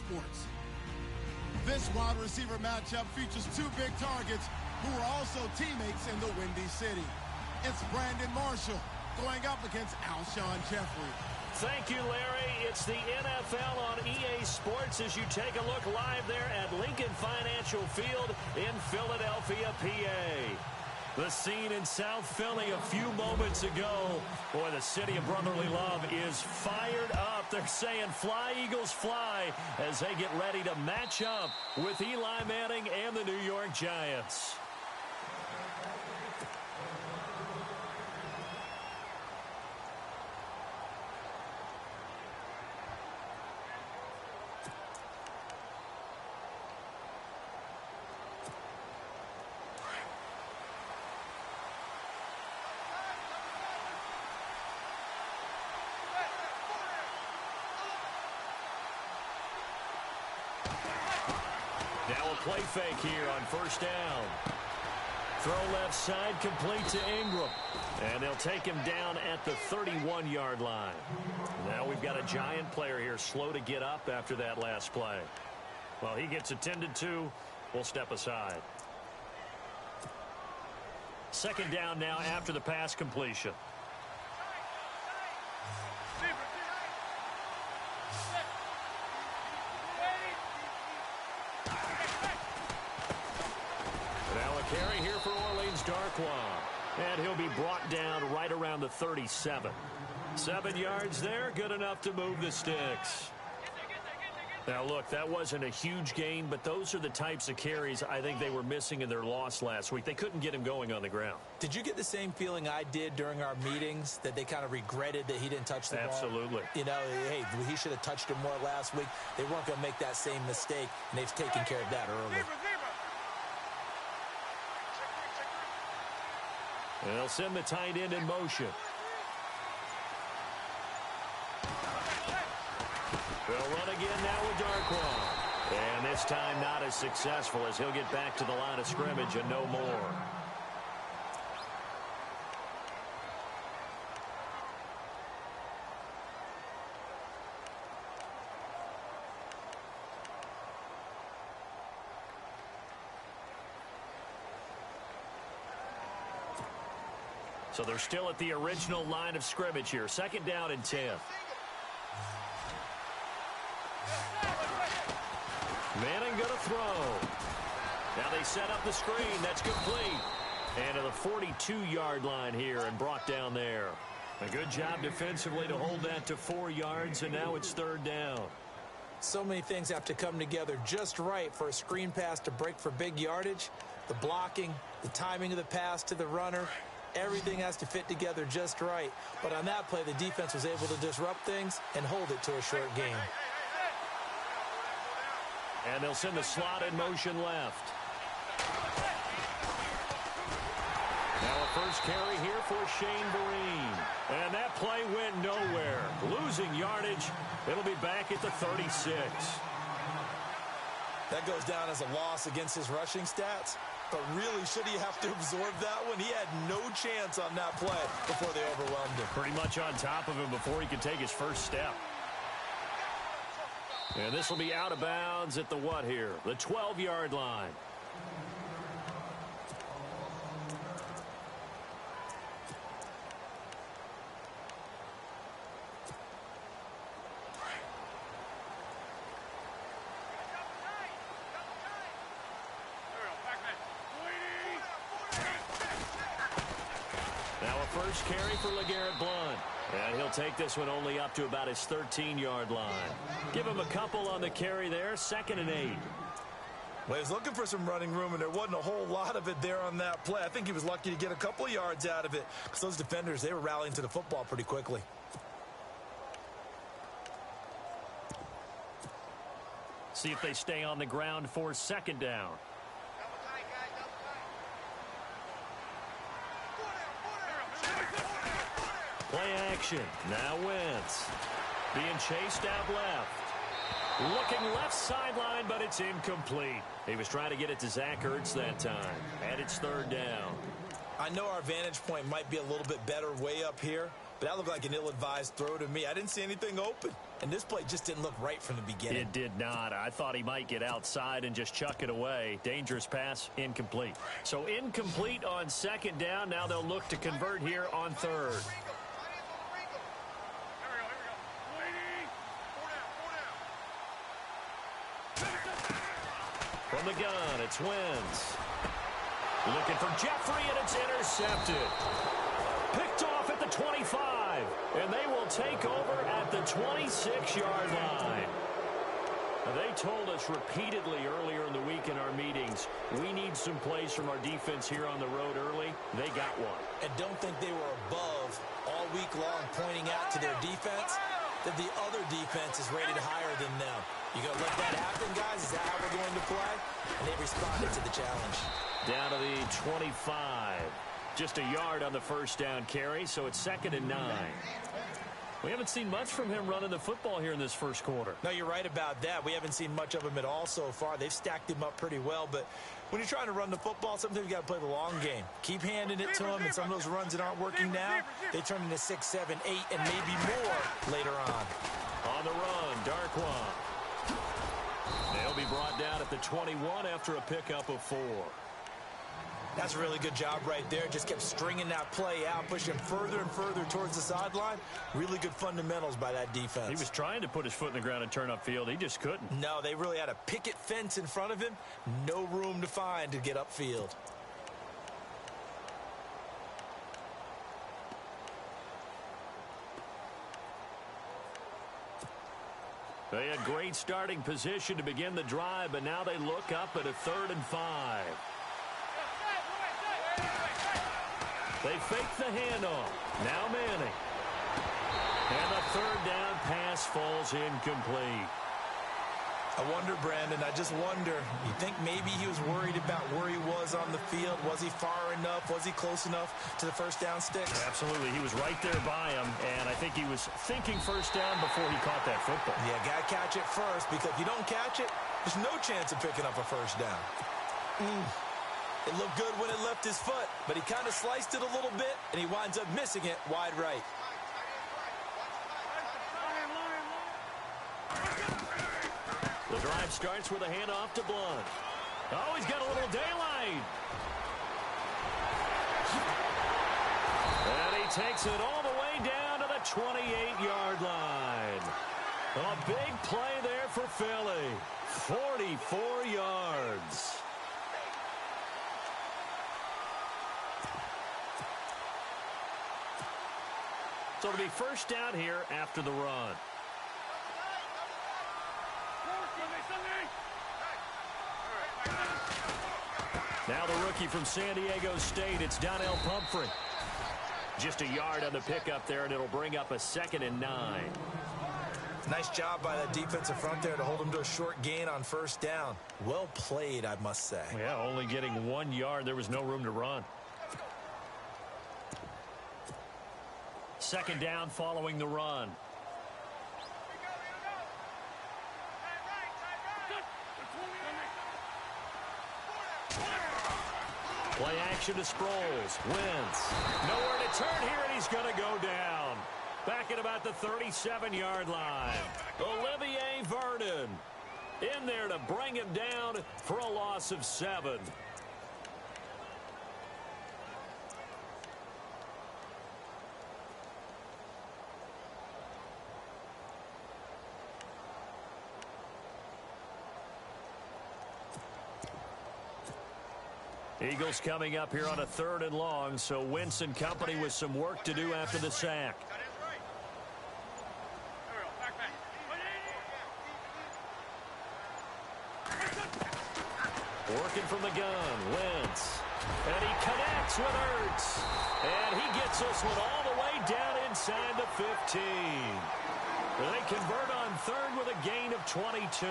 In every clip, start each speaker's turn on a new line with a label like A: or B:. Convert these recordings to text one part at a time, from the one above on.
A: Sports. This wide receiver matchup features two big targets who are also teammates in the Windy City. It's Brandon Marshall going up against Alshon Jeffrey.
B: Thank you, Larry. It's the NFL on EA Sports as you take a look live there at Lincoln Financial Field in Philadelphia, PA. The scene in South Philly a few moments ago. Boy, the city of brotherly love is fired up. They're saying, "Fly, Eagles, fly," as they get ready to match up with Eli Manning and the New York Giants. Now a play fake here on first down. Throw left side, complete to Ingram. And they'll take him down at the 31-yard line. Now we've got a Giant player here slow to get up after that last play. Well, he gets attended to. We'll step aside. Second down now after the pass completion. Carry here for Orleans Darkwa. And he'll be brought down right around the 37. 7 yards there, good enough to move the sticks. Now, look, that wasn't a huge gain, but those are the types of carries I think they were missing in their loss last week. They couldn't get him going on the ground.
C: Did you get the same feeling I did during our meetings, that they kind of regretted that he didn't touch the ball?
B: Absolutely.
C: You know, hey, he should have touched it more last week. They weren't going to make that same mistake, and they've taken care of that early.
B: And they'll send the tight end in motion. They'll run again now with Darkwa. And this time not as successful as he'll get back to the line of scrimmage and no more. So they're still at the original line of scrimmage here. Second down and 10. Manning going to throw. Now they set up the screen. That's complete. And to the 42-yard line here and brought down there. A good job defensively to hold that to 4 yards, and now it's third down.
C: So many things have to come together just right for a screen pass to break for big yardage. The blocking, the timing of the pass to the runner. Everything has to fit together just right. But on that play, the defense was able to disrupt things and hold it to a short gain.
B: And they'll send the slot in motion left. Now a first carry here for Shane Vereen. And that play went nowhere. Losing yardage. It'll be back at the 36.
C: That goes down as a loss against his rushing stats. But really, should he have to absorb that one? He had no chance on that play before they overwhelmed him.
B: Pretty much on top of him before he could take his first step. And this will be out of bounds at the what here? The 12-yard line. First carry for LeGarrette Blount. And he'll take this one only up to about his 13-yard line. Give him a couple on the carry there. 2nd and 8.
C: Well, he was looking for some running room, and there wasn't a whole lot of it there on that play. I think he was lucky to get a couple of yards out of it because those defenders, they were rallying to the football pretty quickly.
B: See if they stay on the ground for 2nd down. Play action. Now Wentz. Being chased out left. Looking left sideline, but it's incomplete. He was trying to get it to Zach Ertz that time. And it's 3rd down.
C: I know our vantage point might be a little bit better way up here, but that looked like an ill-advised throw to me. I didn't see anything open. and this play just didn't look right from the beginning.
B: It did not. I thought he might get outside and just chuck it away. Dangerous pass, incomplete. So incomplete on second down. Now they'll look to convert here on third. From the gun, it's Wentz. Looking for Jeffrey, and it's intercepted. Picked off at the 25, and they will take over at the 26-yard line. Now, they told us repeatedly earlier in the week in our meetings, we need some plays from our defense here on the road early. They got one.
C: And don't think they were above all week long pointing out to their defense that the other defense is rated higher than them. You going to let that happen, guys? Is that how we're going to play? And they responded to the challenge.
B: Down to the 25. Just a yard on the first down carry, so it's 2nd and 9. We haven't seen much from him running the football here in this first quarter.
C: No, you're right about that. We haven't seen much of him at all so far. They've stacked him up pretty well, but when you're trying to run the football, sometimes you got to play the long game. Keep handing it to him, and some of those runs that aren't working now, they turn into 6, 7, 8, and maybe more later on.
B: On the run, Darkwan. They'll be brought down at the 21 after a pickup of 4.
C: That's a really good job right there. Just kept stringing that play out, pushing further and further towards the sideline. Really good fundamentals by that defense.
B: He was trying to put his foot in the ground and turn upfield. He just couldn't.
C: No, they really had a picket fence in front of him. No room to find to get upfield.
B: They had great starting position to begin the drive, but now they look up at a 3rd and 5. They fake the handoff. Now Manning. And the 3rd down pass falls incomplete.
C: I wonder, Brandon, I just wonder, you think maybe he was worried about where he was on the field? Was he far enough? Was he close enough to the first down sticks?
B: Absolutely. He was right there by him, and I think he was thinking first down before he caught that football.
C: Yeah, got to catch it first, because if you don't catch it, there's no chance of picking up a first down. It looked good when it left his foot, but he kind of sliced it a little bit, and he winds up missing it wide right.
B: The drive starts with a handoff to Blunt. Oh, he's got a little daylight. And he takes it all the way down to the 28-yard line. A big play there for Philly. 44 yards. So it'll be first down here after the run. Now the rookie from San Diego State, it's Donnell Pumphrey. Just a yard on the pickup there, and it'll bring up a 2nd and 9.
C: Nice job by that defensive front there to hold him to a short gain on first down. Well played, I must say.
B: Yeah, only getting 1 yard. There was no room to run. 2nd down following the run. Play action to Sproles. Wentz. Nowhere to turn here, and he's going to go down. Back at about the 37-yard line. Olivier Vernon in there to bring him down for a loss of 7. Eagles coming up here on a 3rd and long, so Wentz and company with some work to do after the sack. Working from the gun, Wentz. And he connects with Ertz. And he gets this one all the way down inside the 15. They convert on 3rd with a gain of 22.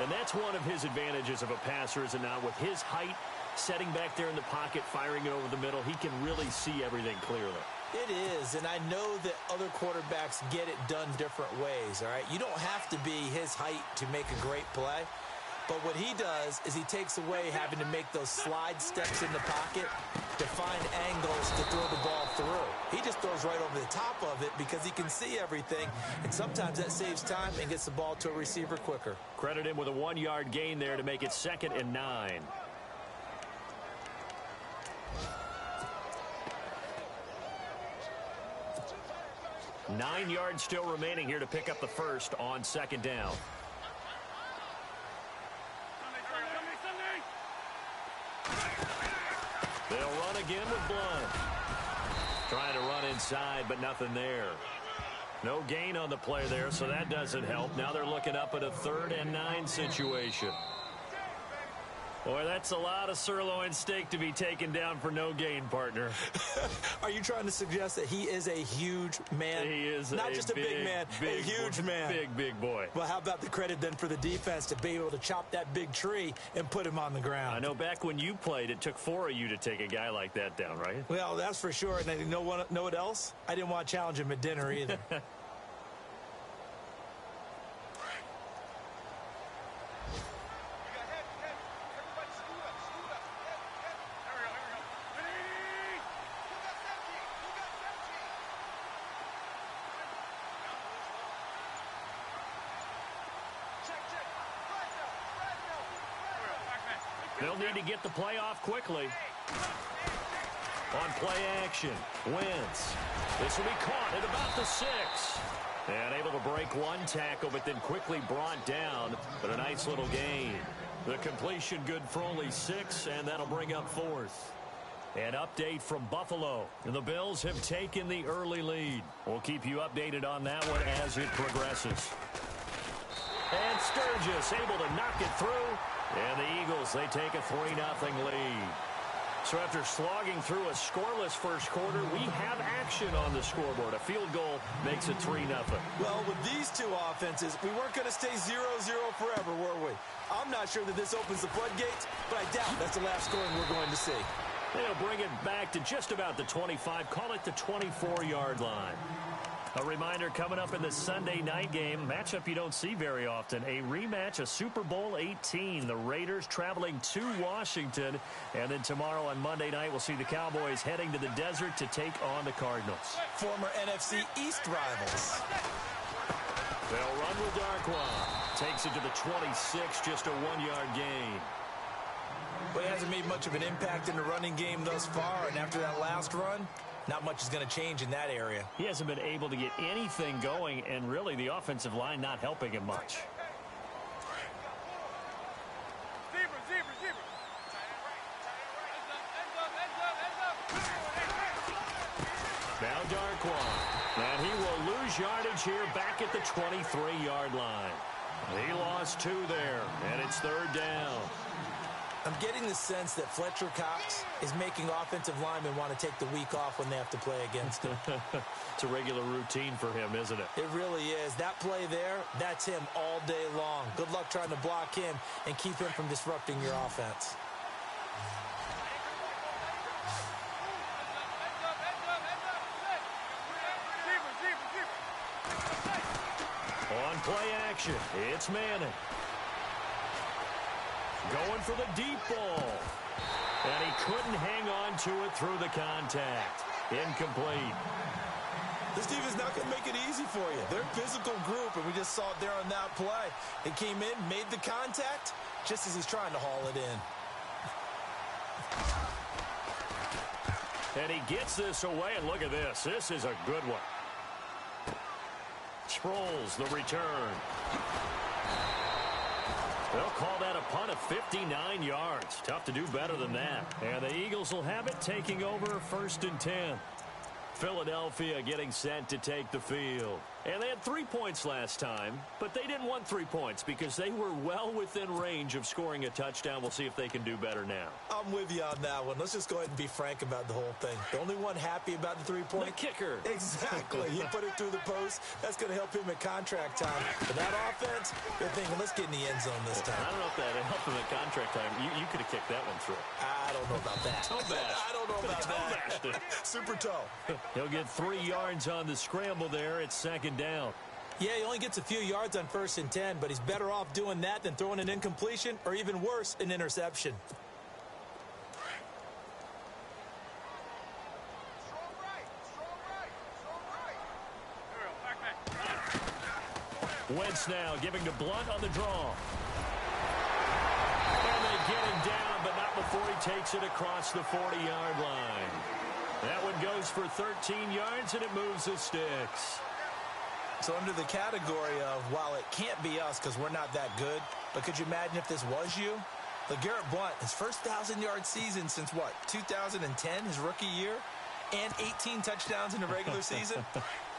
B: And that's one of his advantages of a passer, is it not? With his height, setting back there in the pocket, firing it over the middle, he can really see everything clearly.
C: It is, and I know that other quarterbacks get it done different ways, all right? You don't have to be his height to make a great play, but what he does is he takes away having to make those slide steps in the pocket, to find angles to throw the ball through. He just throws right over the top of it because he can see everything, and sometimes that saves time and gets the ball to a receiver quicker.
B: Credit him with a 1-yard gain there to make it 2nd and 9. Nine yards still remaining here to pick up the first on 2nd down. They'll run again with Blunt. Trying to run inside, but nothing there. No gain on the play there, so that doesn't help. Now they're looking up at a 3rd and 9 situation. Boy, that's a lot of sirloin steak to be taken down for no gain, partner.
C: Are you trying to suggest that he is a huge man?
B: He is
C: not just a big man, a huge man.
B: Big boy.
C: Well, how about the credit then for the defense to be able to chop that big tree and put him on the ground?
B: I know back when you played, it took 4 of you to take a guy like that down, right?
C: Well, that's for sure. And you know what else? I didn't want to challenge him at dinner either.
B: They'll need to get the play off quickly. On play action, Wentz. This will be caught at about the 6. And able to break one tackle, but then quickly brought down. But a nice little gain. The completion good for only 6, and that'll bring up 4th. An update from Buffalo. The Bills have taken the early lead. We'll keep you updated on that one as it progresses. And Sturgis able to knock it through. And the Eagles, they take a 3-0 lead. So after slogging through a scoreless first quarter, we have action on the scoreboard. A field goal makes it 3-0.
C: Well, with these two offenses, we weren't going to stay 0-0 forever, were we? I'm not sure that this opens the floodgates, but I doubt that's the last scoring we're going to see.
B: They'll bring it back to just about the 25, call it the 24-yard line. A reminder coming up in the Sunday night game, matchup you don't see very often, a rematch of Super Bowl 18. The Raiders traveling to Washington, and then tomorrow on Monday night we'll see the Cowboys heading to the desert to take on the Cardinals.
C: Former NFC East rivals.
B: They'll run with Darkwa. Takes it to the 26, just a 1-yard gain.
C: But he hasn't made much of an impact in the running game thus far, and after that last run, not much is going to change in that area.
B: He hasn't been able to get anything going, and really the offensive line not helping him much. Now Darkwa. And he will lose yardage here back at the 23-yard line. He lost 2 there, and it's 3rd down.
C: I'm getting the sense that Fletcher Cox is making offensive linemen want to take the week off when they have to play against him.
B: It's a regular routine for him, isn't it?
C: It really is. That play there, that's him all day long. Good luck trying to block him and keep him from disrupting your offense.
B: On play action, it's Manning. Going for the deep ball. And he couldn't hang on to it through the contact. Incomplete.
C: This team is not going to make it easy for you. They're a physical group, and we just saw it there on that play. They came in, made the contact, just as he's trying to haul it in.
B: And he gets this away, and look at this. This is a good one. Sproles, the return. They'll call that a punt of 59 yards. Tough to do better than that. And the Eagles will have it taking over 1st and 10. Philadelphia getting set to take the field. And they had 3 points last time, but they didn't want 3 points because they were well within range of scoring a touchdown. We'll see if they can do better now.
C: I'm with you on that one. Let's just go ahead and be frank about the whole thing. The only one happy about the 3-point?
B: The kicker.
C: Exactly. He put it through the post. That's going to help him at contract time. But that offense, they're thinking, let's get in the end zone this time.
B: I don't know if that helped him at contract time. You could have kicked that one through.
C: I don't know about that.
B: Toe bash.
C: I don't know about that. Super toe.
B: He'll get 3 yards on the scramble there. It's 2nd down.
C: Yeah, he only gets a few yards on 1st and 10, but he's better off doing that than throwing an incompletion or even worse, an interception.
B: Wentz now giving to Blunt on the draw. And they get him down, but not before he takes it across the 40-yard line. That one goes for 13 yards, and it moves the sticks.
C: So under the category of, while it can't be us because we're not that good, but could you imagine if this was you? LeGarrette Blount, his first 1,000-yard season since, what, 2010, his rookie year? And 18 touchdowns in the regular season?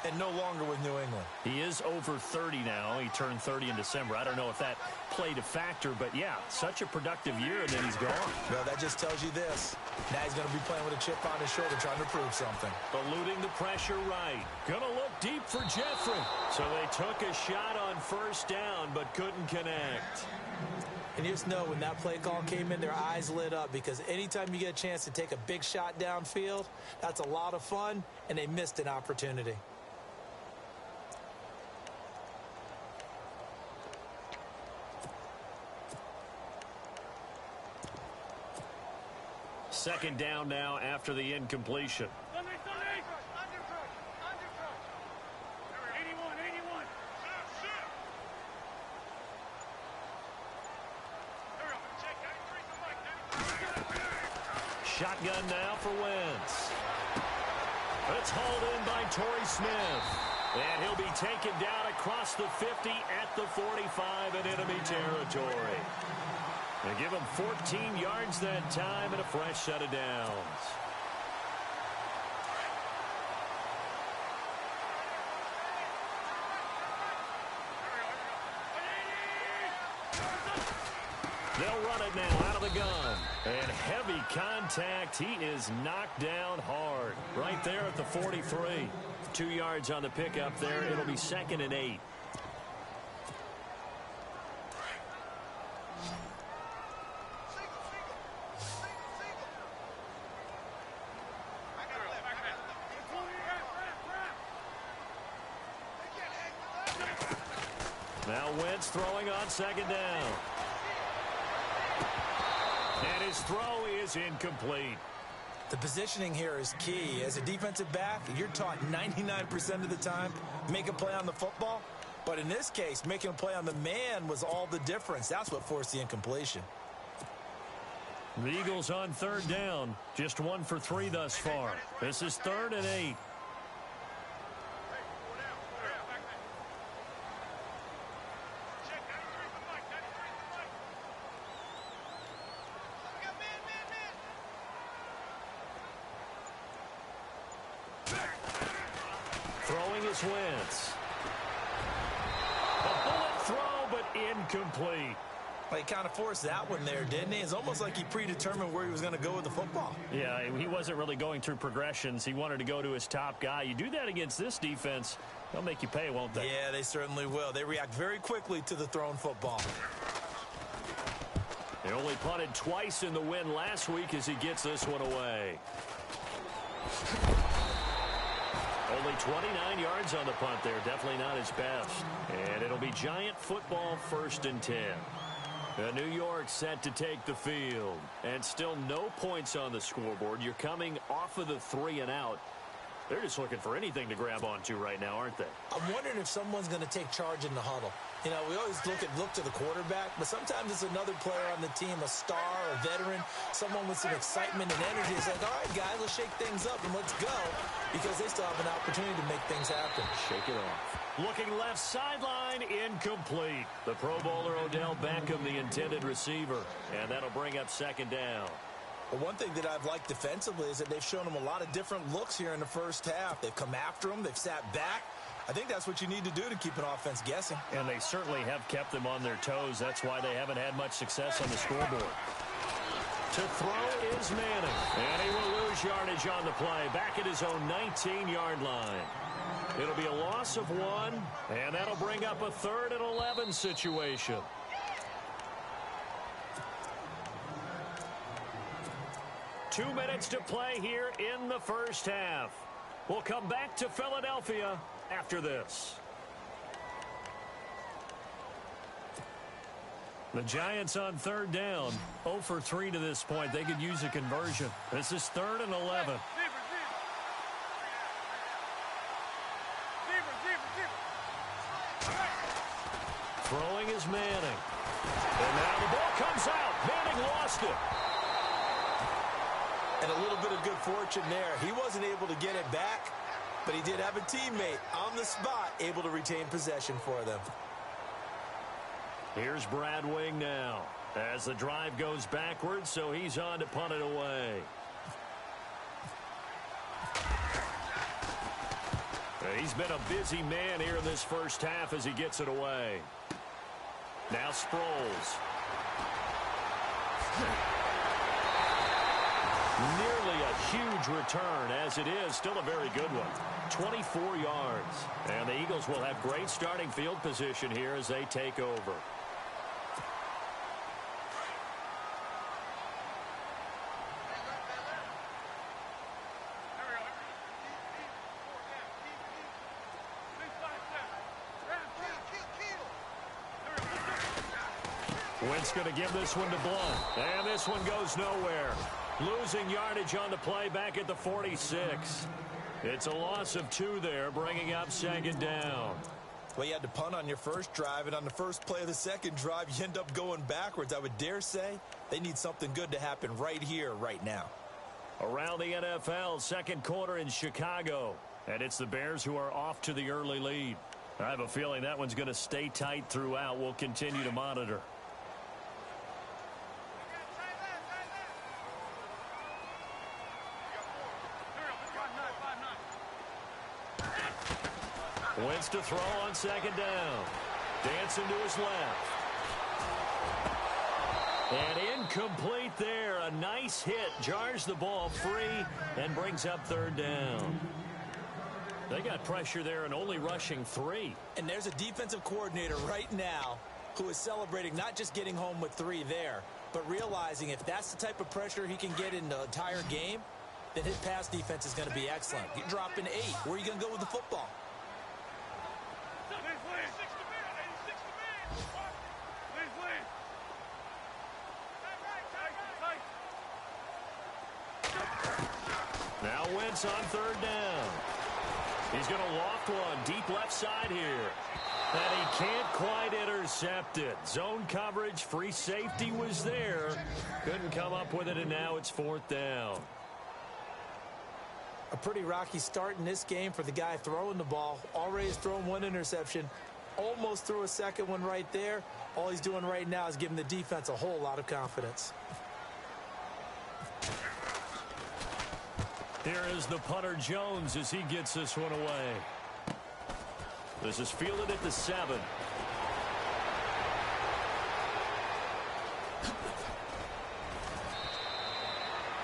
C: And no longer with New England.
B: He is over 30 now. He turned 30 in December. I don't know if that played a factor, but yeah, such a productive year, and then he's gone.
C: Well, that just tells you this. Now he's going to be playing with a chip on his shoulder trying to prove something.
B: Eluding the pressure right. Going to look deep for Jeffrey. So they took a shot on first down, but couldn't connect.
C: And you just know when that play call came in, their eyes lit up, because anytime you get a chance to take a big shot downfield, that's a lot of fun, and they missed an opportunity.
B: Second down now after the incompletion. Shotgun now for Wentz. It's hauled in by Torrey Smith. And he'll be taken down across the 50 at the 45 in enemy territory. They give him 14 yards that time and a fresh set of downs. They'll run it now out of the gun. And heavy contact. He is knocked down hard. Right there at the 43. 2 yards on the pickup there. It'll be 2nd and 8. Now Wentz throwing on 2nd down. And his throw is incomplete.
C: The positioning here is key. As a defensive back, you're taught 99% of the time, make a play on the football. But in this case, making a play on the man was all the difference. That's what forced the incompletion.
B: The Eagles on 3rd down. Just 1 for 3 thus far. This is 3rd and 8. Throwing is Wentz. A bullet throw, but incomplete.
C: Well, he kind of forced that one there, didn't he? It's almost like he predetermined where he was going to go with the football.
B: Yeah, he wasn't really going through progressions. He wanted to go to his top guy. You do that against this defense, they'll make you pay, won't they?
C: Yeah, they certainly will. They react very quickly to the thrown football.
B: They only punted twice in the win last week as he gets this one away. Only 29 yards on the punt there. Definitely not his best. And it'll be Giant football 1st and 10. New York set to take the field. And still no points on the scoreboard. You're coming off of the 3 and out. They're just looking for anything to grab onto right now, aren't they?
C: I'm wondering if someone's going to take charge in the huddle. You know, we always look to the quarterback, but sometimes it's another player on the team, a star, a veteran, someone with some excitement and energy. It's like, all right, guys, let's shake things up and let's go, because they still have an opportunity to make things happen.
B: Shake it off. Looking left sideline, incomplete. The Pro Bowler Odell Beckham, the intended receiver, and that'll bring up 2nd down.
C: Well, one thing that I've liked defensively is that they've shown him a lot of different looks here in the first half. They've come after him. They've sat back. I think that's what you need to do to keep an offense guessing.
B: And they certainly have kept them on their toes. That's why they haven't had much success on the scoreboard. To throw is Manning. And he will lose yardage on the play. Back at his own 19-yard line. It'll be a loss of 1. And that'll bring up a 3rd and 11 situation. Two minutes to play here in the first half. We'll come back to Philadelphia after this. The Giants on 3rd down. 0 for 3 to this point. They could use a conversion. This is 3rd and 11. Throwing is Manning. And now the ball comes out. Manning lost it.
C: And a little bit of good fortune there. He wasn't able to get it back, but he did have a teammate on the spot able to retain possession for them.
B: Here's Brad Wing now as the drive goes backwards, so he's on to punt it away. He's been a busy man here in this first half as he gets it away. Now Sproles. Nearly a huge return, as it is still a very good one. 24 yards. And the Eagles will have great starting field position here as they take over. Wentz going to give this one to Blunt. And this one goes nowhere. Losing yardage on the play back at the 46. It's a loss of 2 there, bringing up second down.
C: Well, you had to punt on your first drive, and on the first play of the second drive, you end up going backwards. I would dare say they need something good to happen right here, right now.
B: Around the NFL, second quarter in Chicago. And it's the Bears who are off to the early lead. I have a feeling that one's going to stay tight throughout. We'll continue to monitor. Wentz to throw on second down. Dancing to his left. And incomplete there. A nice hit. Jars the ball free and brings up third down. They got pressure there and only rushing 3.
C: And there's a defensive coordinator right now who is celebrating not just getting home with 3 there, but realizing if that's the type of pressure he can get in the entire game, then his pass defense is going to be excellent. You're dropping 8. Where are you going to go with the football?
B: Now Wentz on third down. He's going to loft one deep left side here. And he can't quite intercept it. Zone coverage, free safety was there. Couldn't come up with it, and now it's fourth down.
C: A pretty rocky start in this game for the guy throwing the ball. Already has thrown 1 interception. Almost threw a second one right there. All he's doing right now is giving the defense a whole lot of confidence.
B: Here is the punter Jones as he gets this one away. This is fielded at the 7.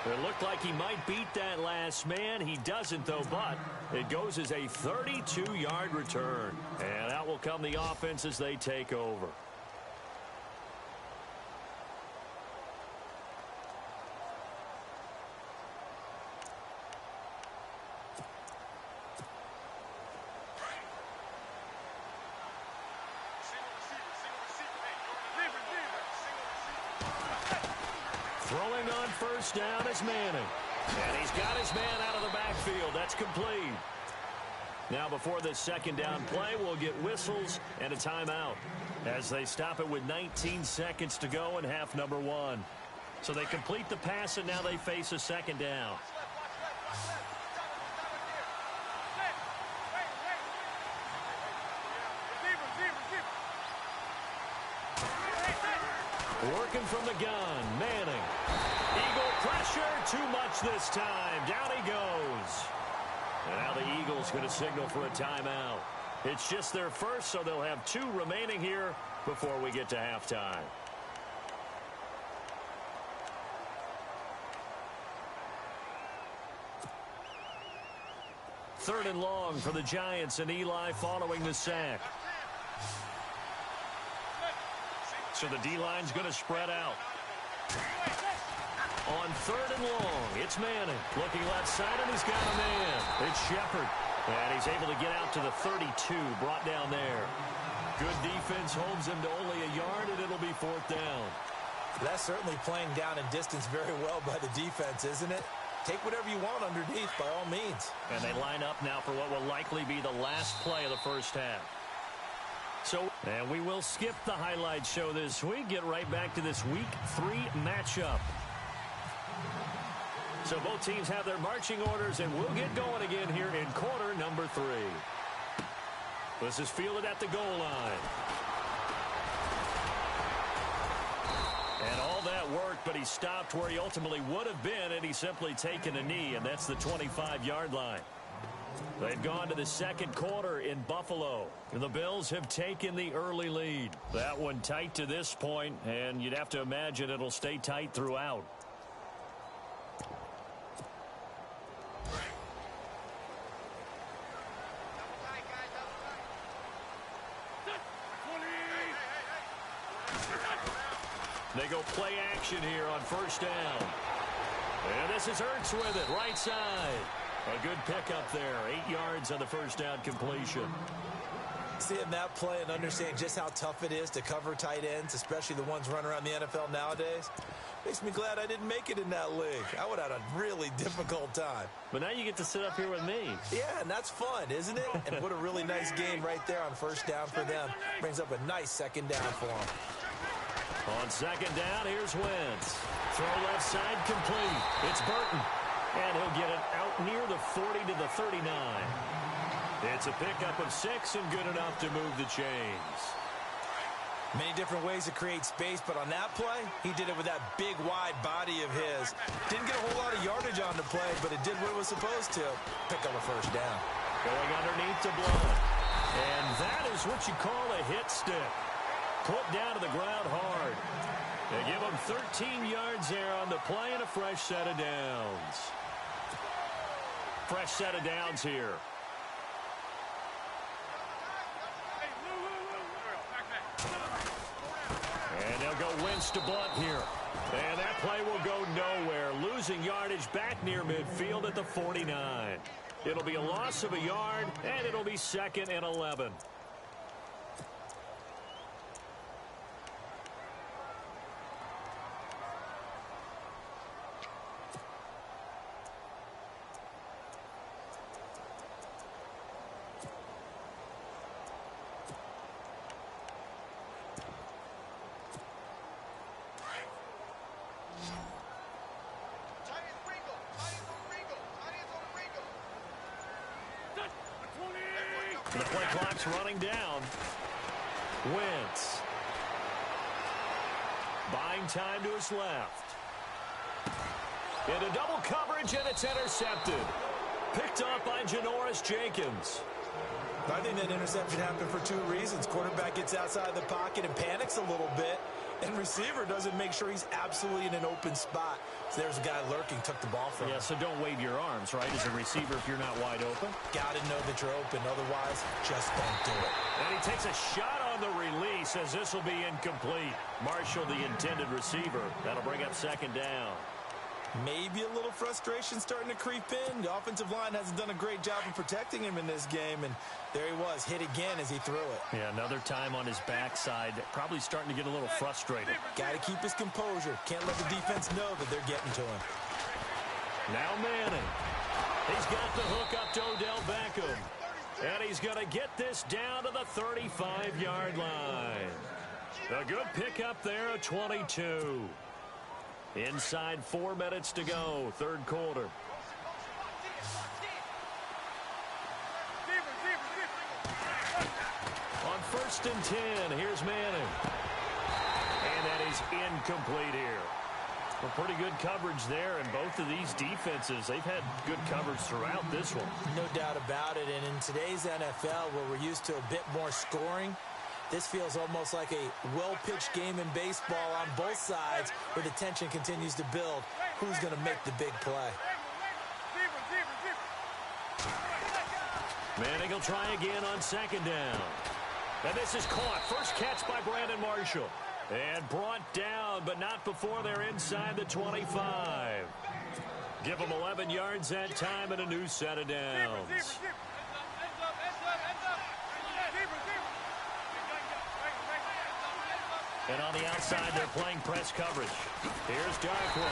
B: It looked like he might beat that last man. He doesn't, though, but it goes as a 32-yard return. And out will come the offense as they take over. Throwing on first down is Manning. And he's got his man out of the backfield. That's complete. Now before this second down play, we'll get whistles and a timeout as they stop it with 19 seconds to go in half number 1. So they complete the pass, and now they face a second down. Working from the gun, Manning. Eagle pressure, too much this time. Down he goes. And now the Eagles going to signal for a timeout. It's just their first, so they'll have 2 remaining here before we get to halftime. Third and long for the Giants, and Eli following the sack. So the D-line's going to spread out. On third and long, it's Manning. Looking left side, and he's got a man. It's Shepard. And he's able to get out to the 32, brought down there. Good defense holds him to only a yard, and it'll be fourth down.
C: That's certainly playing down in distance very well by the defense, isn't it? Take whatever you want underneath, by all means.
B: And they line up now for what will likely be the last play of the first half. And we will skip the highlight show this week. Get right back to this Week 3 matchup. So both teams have their marching orders, and we'll get going again here in quarter number 3. This is fielded at the goal line. And all that work, but he stopped where he ultimately would have been, and he's simply taken a knee, and that's the 25-yard line. They've gone to the second quarter in Buffalo, and the Bills have taken the early lead. That one tight to this point, and you'd have to imagine it'll stay tight throughout. They go play action here on first down. And this is Ertz with it, right side. A good pickup there, 8 yards on the first down completion.
C: Seeing that play and understanding just how tough it is to cover tight ends, especially the ones running around the NFL nowadays, makes me glad I didn't make it in that league. I would have had a really difficult time.
B: But now you get to sit up here with me.
C: Yeah, and that's fun, isn't it? And what a really nice game right there on first down for them. Brings up a nice second down for them.
B: On second down, here's Wentz. Throw left side complete. It's Burton. And he'll get it out near the 40 to the 39. It's a pickup of 6 and good enough to move the chains.
C: Many different ways to create space, but on that play, he did it with that big, wide body of his. Didn't get a whole lot of yardage on the play, but it did what it was supposed to. Pick up a first down.
B: Going underneath to Blunt. And that is what you call a hit stick. Put down to the ground hard. They give him 13 yards there on the play and a fresh set of downs. Fresh set of downs here. And they'll go Wentz to Blunt here. And that play will go nowhere. Losing yardage back near midfield at the 49. It'll be a loss of a yard, and it'll be 2nd and 11. The play clock's running down. Wentz. Buying time to his left. Into double coverage, and it's intercepted. Picked up by Janoris Jenkins.
C: I think that interception happened for 2 reasons. Quarterback gets outside the pocket and panics a little bit, and receiver doesn't make sure he's absolutely in an open spot. So there's a guy lurking, took the ball from him.
B: Yeah, so don't wave your arms, right, as a receiver if you're not wide open.
C: Got to know that you're open. Otherwise, just don't do it.
B: And he takes a shot on the release as this will be incomplete. Marshall, the intended receiver. That'll bring up 2nd down.
C: Maybe a little frustration starting to creep in. The offensive line hasn't done a great job of protecting him in this game, and there he was, hit again as he threw it.
B: Yeah, another time on his backside, probably starting to get a little frustrated.
C: Got to keep his composure. Can't let the defense know that they're getting to him.
B: Now Manning. He's got the hook up to Odell Beckham. And he's going to get this down to the 35-yard line. A good pickup there at 22. Inside 4 minutes to go, 3rd quarter. On 1st and 10, here's Manning. And that is incomplete here. Well, pretty good coverage there, and both of these defenses, they've had good coverage throughout this one.
C: No doubt about it, and in today's NFL, where we're used to a bit more scoring, this feels almost like a well-pitched game in baseball on both sides where the tension continues to build. Who's going to make the big play?
B: Manning will try again on 2nd down. And this is caught. First catch by Brandon Marshall. And brought down, but not before they're inside the 25. Give them 11 yards that time and a new set of downs. And on the outside, they're playing press coverage. Here's Darkwa.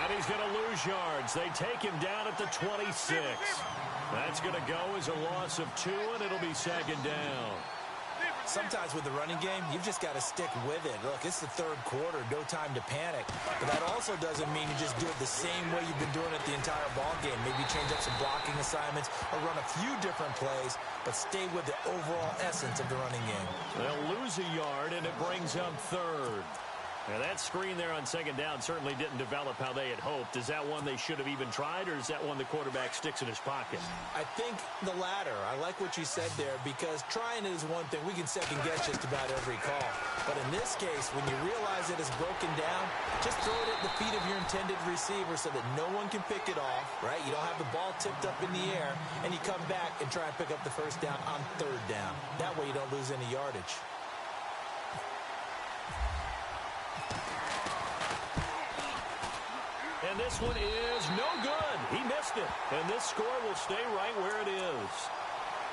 B: And he's going to lose yards. They take him down at the 26. That's going to go as a loss of 2, and it'll be 2nd down.
C: Sometimes with the running game, you've just got to stick with it. Look, it's the third quarter, no time to panic. But that also doesn't mean you just do it the same way you've been doing it the entire ball game. Maybe change up some blocking assignments or run a few different plays, but stay with the overall essence of the running game.
B: They'll lose a yard, and it brings up third. Now, that screen there on second down certainly didn't develop how they had hoped. Is that one they should have even tried, or is that one the quarterback sticks in his pocket?
C: I think the latter. I like what you said there, because trying it is one thing. We can second-guess just about every call. But in this case, when you realize it is broken down, just throw it at the feet of your intended receiver so that no one can pick it off, right? You don't have the ball tipped up in the air, and you come back and try and pick up the first down on third down. That way you don't lose any yardage.
B: And this one is no good. He missed it. And this score will stay right where it is.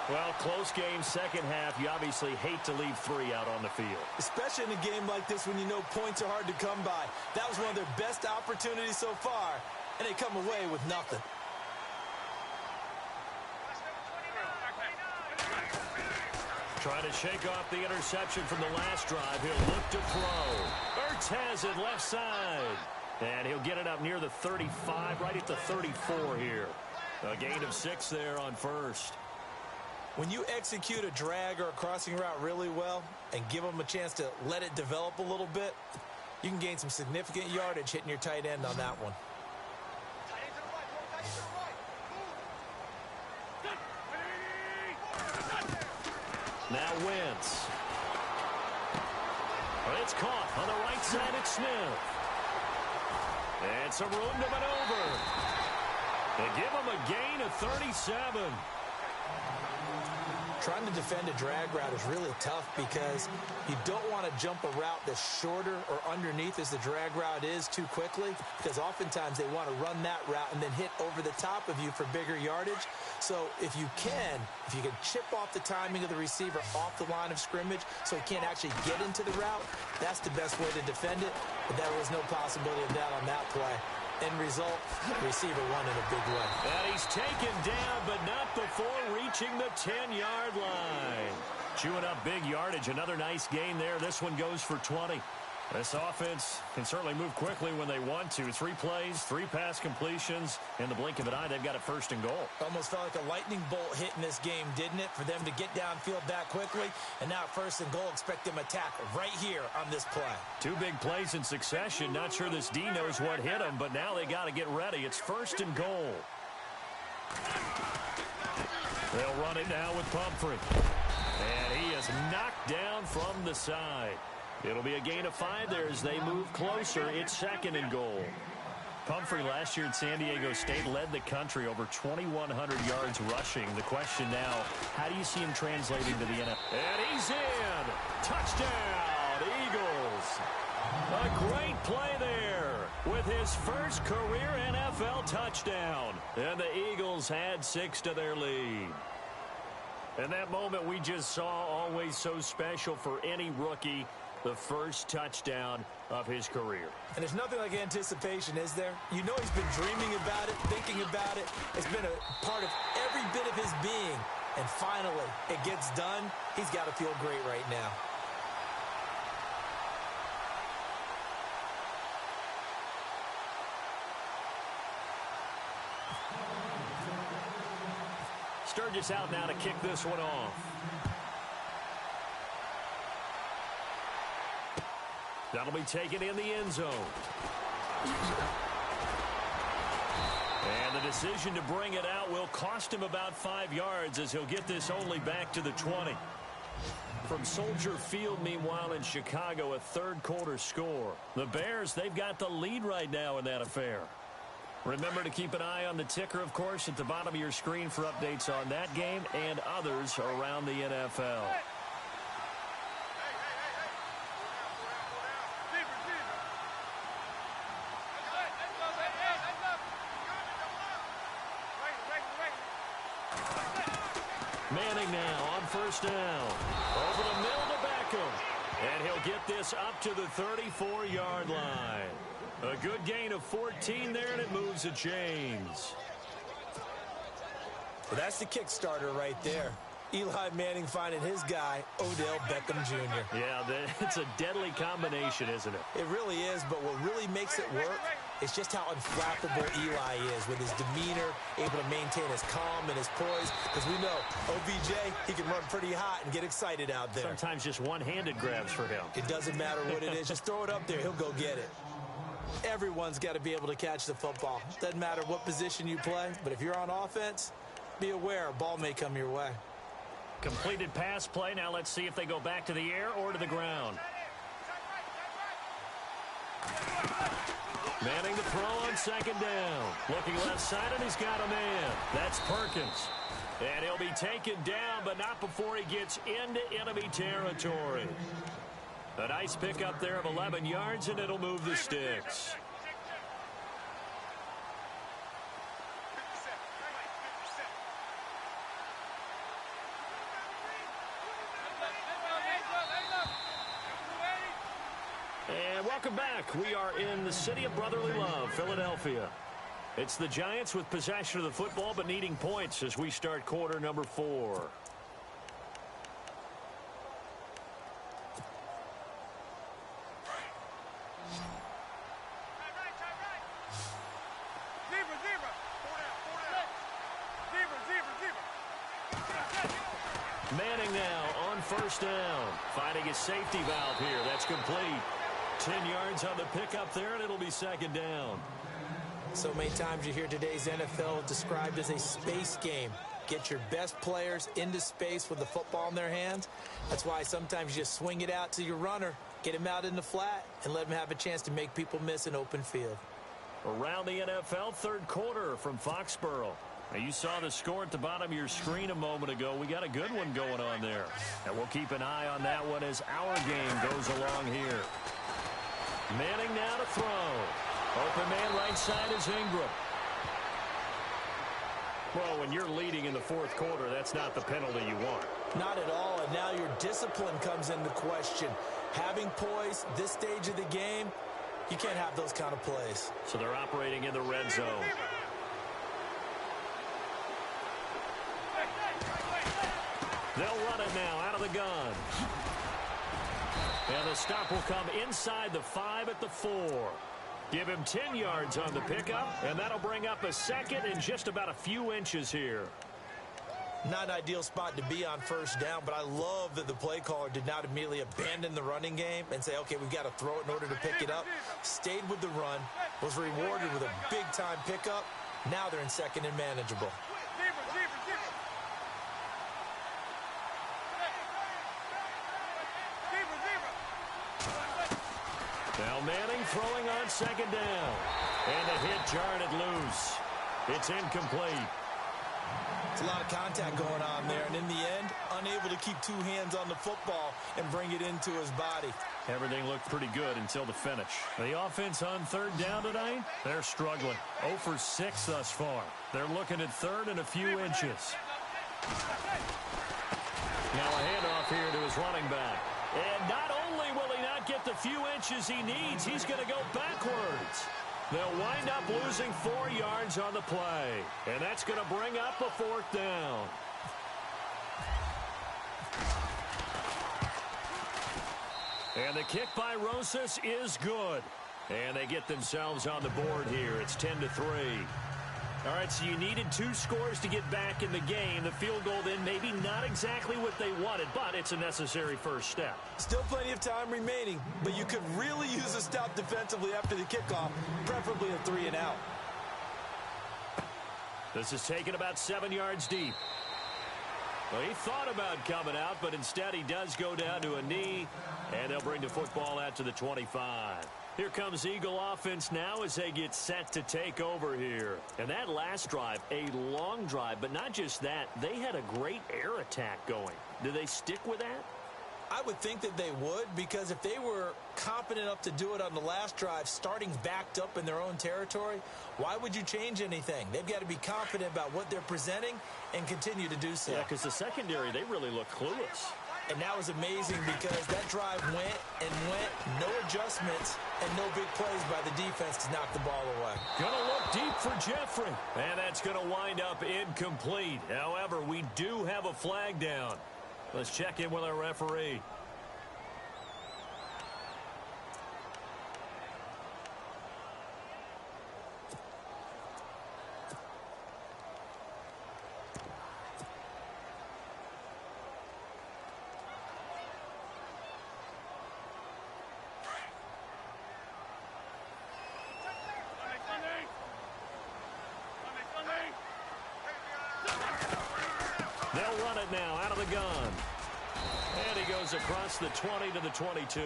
B: Well, close game, second half. You obviously hate to leave 3 out on the field.
C: Especially in a game like this when you know points are hard to come by. That was one of their best opportunities so far, and they come away with nothing.
B: Trying to shake off the interception from the last drive. He'll look to throw. Ertz has it left side. And he'll get it up near the 35, right at the 34 here. A gain of 6 there on first.
C: When you execute a drag or a crossing route really well and give them a chance to let it develop a little bit, you can gain some significant yardage hitting your tight end on that one.
B: Now Wentz. It's caught on the right side. It's Smith. And some room to maneuver. They give him a gain of 37.
C: Trying to defend a drag route is really tough because you don't want to jump a route that's shorter or underneath as the drag route is too quickly, because oftentimes they want to run that route and then hit over the top of you for bigger yardage. So if you can chip off the timing of the receiver off the line of scrimmage so he can't actually get into the route, that's the best way to defend it. But there was no possibility of that on that play. End result, the receiver won in a big way.
B: And he's taken down, but not before reaching the 10-yard line. Chewing up big yardage. Another nice gain there. This one goes for 20. This offense can certainly move quickly when they want to. 3 plays, 3 pass completions. In the blink of an eye, they've got it first and goal.
C: Almost felt like a lightning bolt hit in this game, didn't it? For them to get downfield that quickly. And now first and goal, expect them to attack right here on this play.
B: 2 big plays in succession. Not sure this D knows what hit him, but now they got to get ready. It's first and goal. They'll run it now with Pumphrey. And he is knocked down from the side. It'll be a gain of 5 there as they move closer. It's second and goal. Pumphrey last year at San Diego State led the country over 2,100 yards rushing. The question now, how do you see him translating to the NFL? And he's in. Touchdown, Eagles. A great play there with his first career NFL touchdown. And the Eagles add 6 to their lead. And that moment we just saw, always so special for any rookie. The first touchdown of his career.
C: And there's nothing like anticipation, is there? You know he's been dreaming about it, thinking about it. It's been a part of every bit of his being. And finally, it gets done. He's got to feel great right now.
B: Sturgis out now to kick this one off. That'll be taken in the end zone. And the decision to bring it out will cost him about 5 yards as he'll get this only back to the 20. From Soldier Field, meanwhile, in Chicago, a third quarter score. The Bears, they've got the lead right now in that affair. Remember to keep an eye on the ticker, of course, at the bottom of your screen for updates on that game and others around the NFL. Manning now on first down. Over the middle to Beckham. And he'll get this up to the 34-yard line. A good gain of 14 there, and it moves the chains.
C: Well, that's the kick starter right there. Eli Manning finding his guy, Odell Beckham Jr.
B: Yeah, it's a deadly combination, isn't it?
C: It really is, but what really makes it work is just how unflappable Eli is with his demeanor, able to maintain his calm and his poise. Because we know, OBJ, he can run pretty hot and get excited out there.
B: Sometimes just one-handed grabs for him.
C: It doesn't matter what it is. Just throw it up there. He'll go get it. Everyone's got to be able to catch the football. Doesn't matter what position you play, but if you're on offense, be aware a ball may come your way.
B: Completed pass play. Now let's see if they go back to the air or to the ground. Manning the throw on second down. Looking left side, and he's got a man. That's Perkins. And he'll be taken down, but not before he gets into enemy territory. A nice pickup there of 11 yards, and it'll move the sticks. And welcome back. We are in the city of brotherly love, Philadelphia. It's the Giants with possession of the football, but needing points as we start quarter number 4. Manning now on first down. Finding his safety valve here. That's complete. 10 yards on the pickup there, and it'll be second down.
C: So many times you hear today's NFL described as a space game. Get your best players into space with the football in their hands. That's why sometimes you just swing it out to your runner, get him out in the flat, and let him have a chance to make people miss an open field.
B: Around the NFL, third quarter from Foxborough. Now, you saw the score at the bottom of your screen a moment ago. We got a good one going on there. And we'll keep an eye on that one as our game goes along here. Manning now to throw. Open man right side is Ingram. Well, when you're leading in the fourth quarter, that's not the penalty you want.
C: Not at all, and now your discipline comes into question. Having poise this stage of the game, you can't have those kind of plays.
B: So they're operating in the red zone. They'll run it now out of the gun. And the stop will come inside the 5 at the 4. Give him 10 yards on the pickup, and that'll bring up a second in just about a few inches here.
C: Not an ideal spot to be on first down, but I love that the play caller did not immediately abandon the running game and say, okay, we've got to throw it in order to pick it up. Stayed with the run, was rewarded with a big-time pickup. Now they're in second and manageable.
B: Now Manning throwing on second down. And the hit jarred it loose. It's incomplete.
C: It's a lot of contact going on there, and in the end, unable to keep two hands on the football and bring it into his body.
B: Everything looked pretty good until the finish. The offense on third down tonight, they're struggling. 0 for 6 thus far. They're looking at third and a few inches. Now a handoff here to his running back. And not only will he not get the few inches he needs, he's going to go backwards. They'll wind up losing 4 yards on the play. And that's going to bring up a fourth down. And the kick by Rosas is good. And they get themselves on the board here. It's 10-3. All right, so you needed 2 scores to get back in the game. The field goal then maybe not exactly what they wanted, but it's a necessary first step.
C: Still plenty of time remaining, but you could really use a stop defensively after the kickoff, preferably a 3-and-out.
B: This is taken about 7 yards deep. Well, he thought about coming out, but instead he does go down to a knee, and they'll bring the football out to the 25. Here comes Eagle offense now as they get set to take over here. And that last drive, a long drive, but not just that, they had a great air attack going. Do they stick with that?
C: I would think that they would, because if they were confident enough to do it on the last drive, starting backed up in their own territory, why would you change anything? They've got to be confident about what they're presenting and continue to do so.
B: Yeah, because the secondary, they really look clueless.
C: And that was amazing because that drive went and went, no adjustments, and no big plays by the defense to knock the ball away.
B: Gonna look deep for Jeffrey, and that's gonna wind up incomplete. However, we do have a flag down. Let's check in with our referee. They'll run it now out of the gun. And he goes across the 20 to the 22.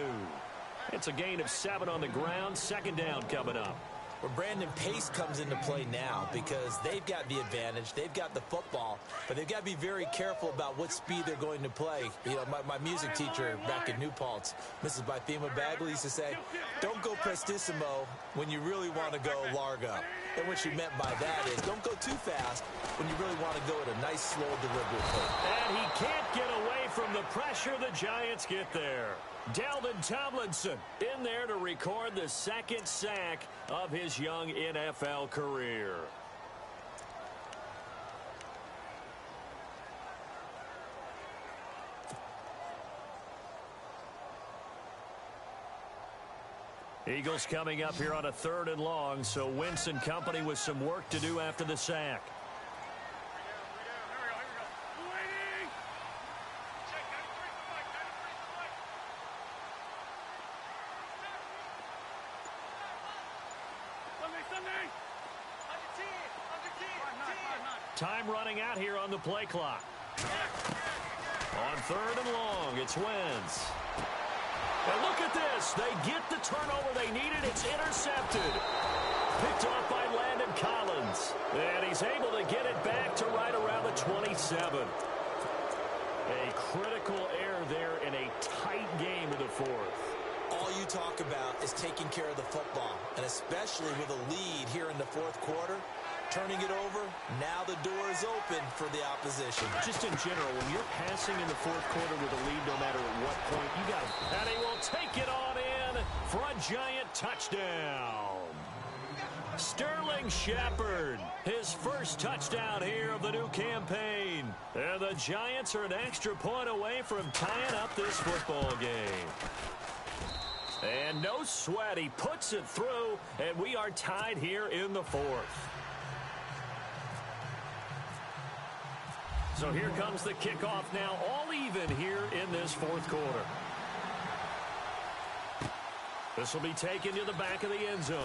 B: It's a gain of 7 on the ground. Second down coming up.
C: Well, Brandon, pace comes into play now because they've got the advantage. They've got the football, but they've got to be very careful about what speed they're going to play. You know, my music teacher back in New Paltz, Mrs. Bythema Bagley, used to say, don't go prestissimo when you really want to go largo. And what she meant by that is don't go too fast when you really want to go at a nice, slow, deliberate pace.
B: And he can't get away from the pressure. The Giants get there. Dalvin Tomlinson in there to record the second sack of his young NFL career. Eagles coming up here on a 3rd and long, so Wentz and company with some work to do after the sack. Time running out here on the play clock. On 3rd and long, it's Wentz. And look at this. They get the turnover they needed. It's intercepted. Picked off by Landon Collins. And he's able to get it back to right around the 27. A critical error there in a tight game in the 4th.
C: All you talk about is taking care of the football, and especially with a lead here in the 4th quarter, turning it over, now the door is open for the opposition.
B: Just in general, when you're passing in the 4th quarter with a lead, no matter at what point, you got it. And he will take it on in for a Giant touchdown. Sterling Shepard, his first touchdown here of the new campaign. And the Giants are an extra point away from tying up this football game. And no sweat, he puts it through, and we are tied here in the 4th. So here comes the kickoff now, all even here in this 4th quarter. This will be taken to the back of the end zone.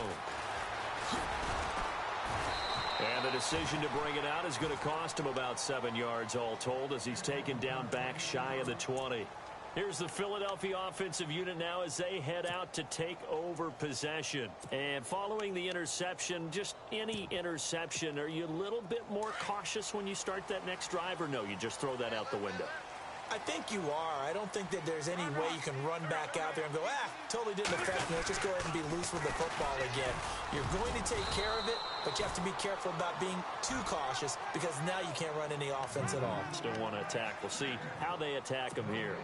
B: And the decision to bring it out is going to cost him about 7 yards all told as he's taken down back shy of the 20. Here's the Philadelphia offensive unit now as they head out to take over possession. And following the interception, just any interception, are you a little bit more cautious when you start that next drive, or no, you just throw that out the window?
C: I think you are. I don't think that there's any way you can run back out there and go, totally didn't affect me. Let's just go ahead and be loose with the football again. You're going to take care of it, but you have to be careful about being too cautious because now you can't run any offense at all.
B: Still want to attack. We'll see how they attack them here.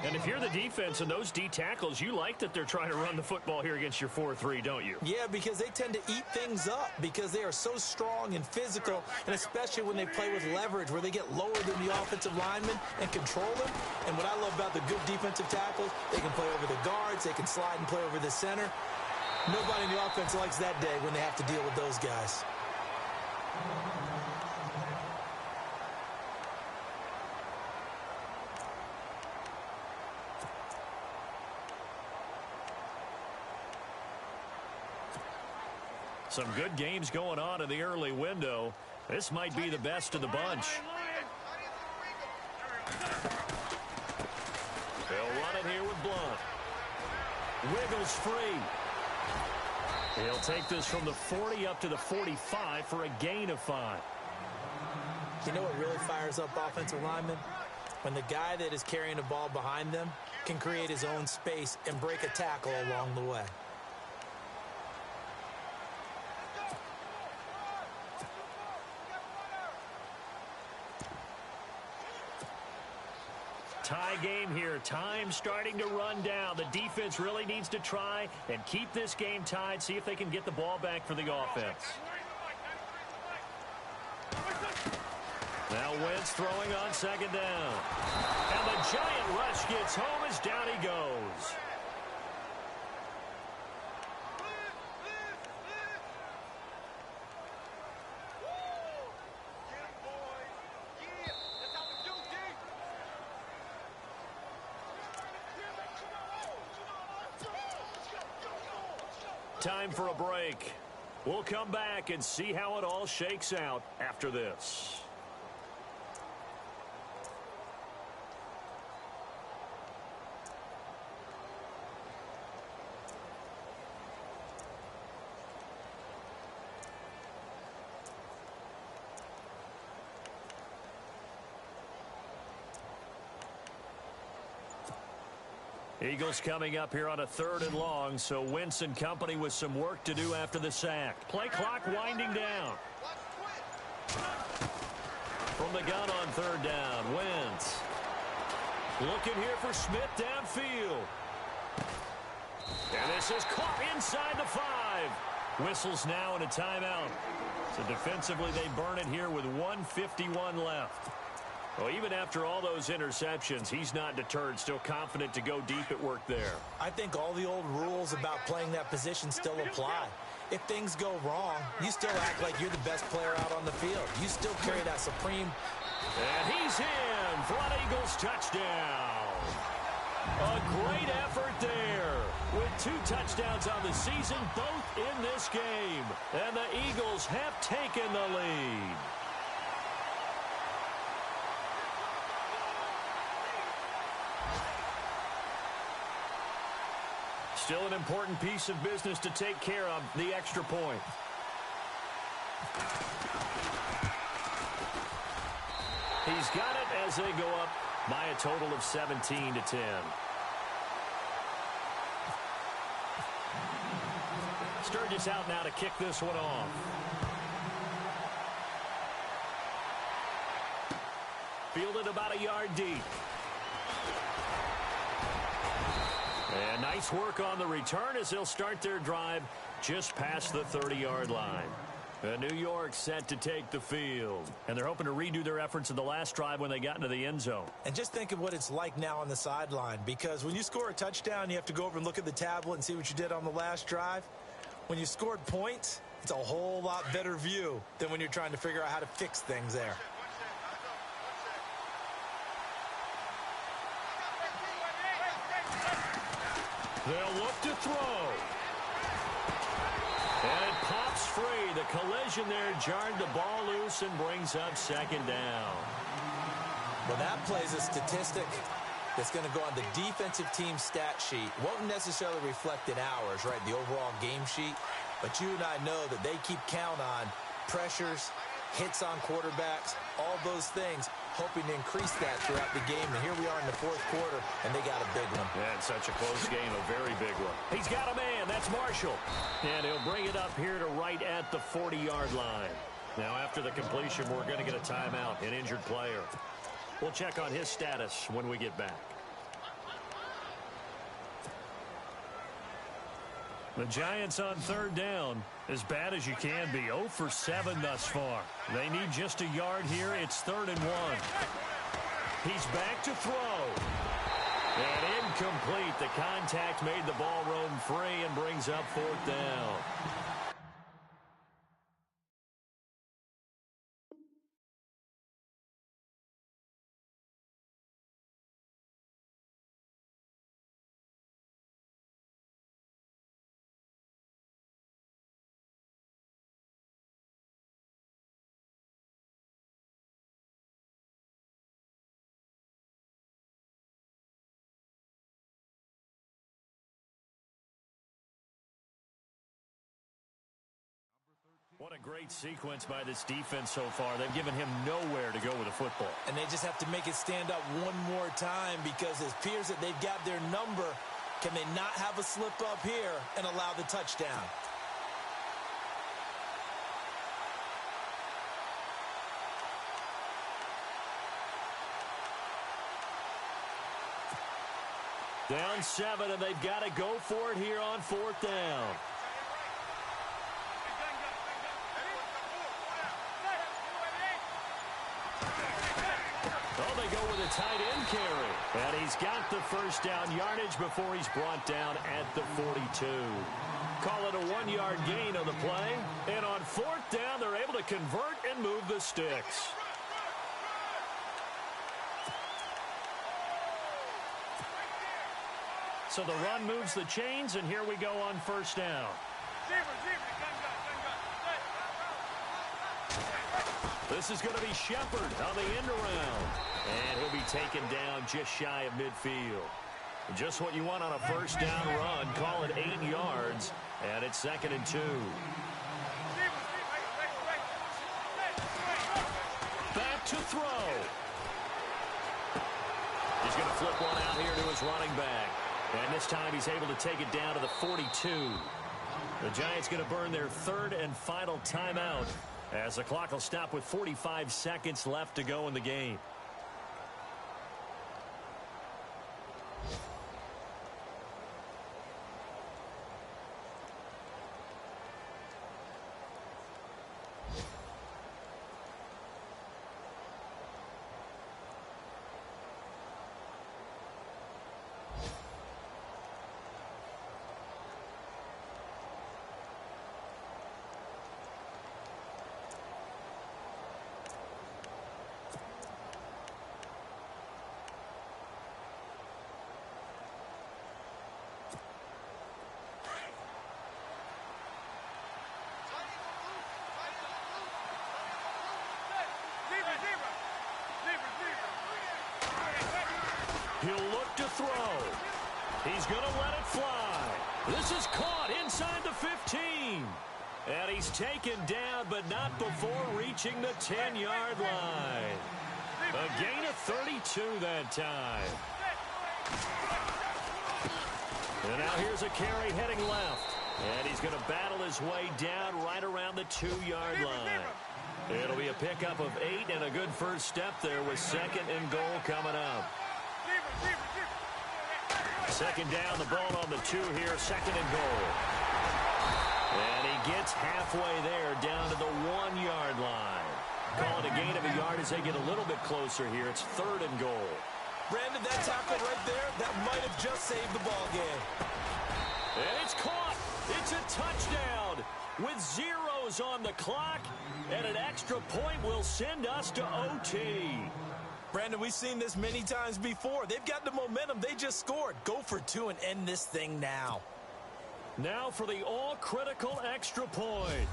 B: And if you're the defense and those D tackles, you like that they're trying to run the football here against your 4-3, don't you?
C: Yeah, because they tend to eat things up because they are so strong and physical, and especially when they play with leverage where they get lower than the offensive linemen and control them. And what I love about the good defensive tackles, they can play over the guards, they can slide and play over the center. Nobody in the offense likes that day when they have to deal with those guys.
B: Some good games going on in the early window. This might be the best of the bunch. They'll run it here with Blunt. Wiggles free. He'll take this from the 40 up to the 45 for a gain of 5.
C: You know what really fires up offensive linemen? When the guy that is carrying the ball behind them can create his own space and break a tackle along the way.
B: Tie tie game here. Time starting to run down. The defense really needs to try and keep this game tied, see if they can get the ball back for the offense. Now Wentz throwing on second down. And the giant rush gets home as down he goes. Time for a break. We'll come back and see how it all shakes out after this. Eagles coming up here on a 3rd and long, so Wentz and company with some work to do after the sack. Play clock winding down. From the gun on 3rd down, Wentz. Looking here for Smith downfield. And this is caught inside the 5. Whistles now and a timeout. So defensively they burn it here with 1:51 left. Well, even after all those interceptions, he's not deterred, still confident to go deep at work there.
C: I think all the old rules about playing that position still apply. If things go wrong, you still act like you're the best player out on the field. You still carry that supreme.
B: And he's in for an Eagles touchdown. A great effort there. With 2 touchdowns on the season, both in this game. And the Eagles have taken the lead. Still an important piece of business to take care of, the extra point. He's got it as they go up by a total of 17-10. Sturgis out now to kick this one off. Fielded about a yard deep. And nice work on the return as they'll start their drive just past the 30-yard line. And New York set to take the field. And they're hoping to redo their efforts in the last drive when they got into the end zone.
C: And just think of what it's like now on the sideline, because when you score a touchdown, you have to go over and look at the tablet and see what you did on the last drive. When you scored points, it's a whole lot better view than when you're trying to figure out how to fix things there.
B: They'll look to throw. And it pops free. The collision there jarred the ball loose and brings up second down.
C: Well, that plays a statistic that's going to go on the defensive team stat sheet. Won't necessarily reflect in ours, right, the overall game sheet. But you and I know that they keep count on pressures, hits on quarterbacks, all those things, hoping to increase that throughout the game. And here we are in the 4th quarter, and they got a big one.
B: Yeah, it's such a close game, a very big one. He's got a man. That's Marshall. And he'll bring it up here to right at the 40-yard line. Now, after the completion, we're going to get a timeout, an injured player. We'll check on his status when we get back. The Giants on 3rd down, as bad as you can be, 0 for 7 thus far. They need just a yard here. It's 3rd and 1. He's back to throw. And incomplete. The contact made the ball roam free and brings up 4th down. What a great sequence by this defense so far. They've given him nowhere to go with the football.
C: And they just have to make it stand up one more time, because it appears that they've got their number. Can they not have a slip up here and allow the touchdown?
B: Down 7, and they've got to go for it here on 4th down. Oh, they go with a tight end carry. And he's got the first down yardage before he's brought down at the 42. Call it a 1-yard gain on the play. And on 4th down, they're able to convert and move the sticks. So the run moves the chains, and here we go on 1st down. This is going to be Shepard on the end around. And he'll be taken down just shy of midfield. Just what you want on a 1st down run. Call it 8 yards, and it's 2nd and 2. Back to throw. He's going to flip one out here to his running back. And this time he's able to take it down to the 42. The Giants going to burn their 3rd and final timeout as the clock will stop with 45 seconds left to go in the game. He'll look to throw. He's going to let it fly. This is caught inside the 15. And he's taken down, but not before reaching the 10-yard line. A gain of 32 that time. And now here's a carry heading left. And he's going to battle his way down right around the 2-yard line. It'll be a pickup of 8 and a good first step there with 2nd and goal coming up. 2nd down, the ball on the 2 here, 2nd and goal. And he gets halfway there down to the 1-yard line. Call it a gain of a yard as they get a little bit closer here. It's 3rd and goal.
C: Brandon, that tackle right there, that might have just saved the ball game.
B: And it's caught. It's a touchdown with zeros on the clock. And an extra point will send us to OT.
C: Brandon, we've seen this many times before. They've got the momentum. They just scored. Go for 2 and end this thing now.
B: Now for the all-critical extra point.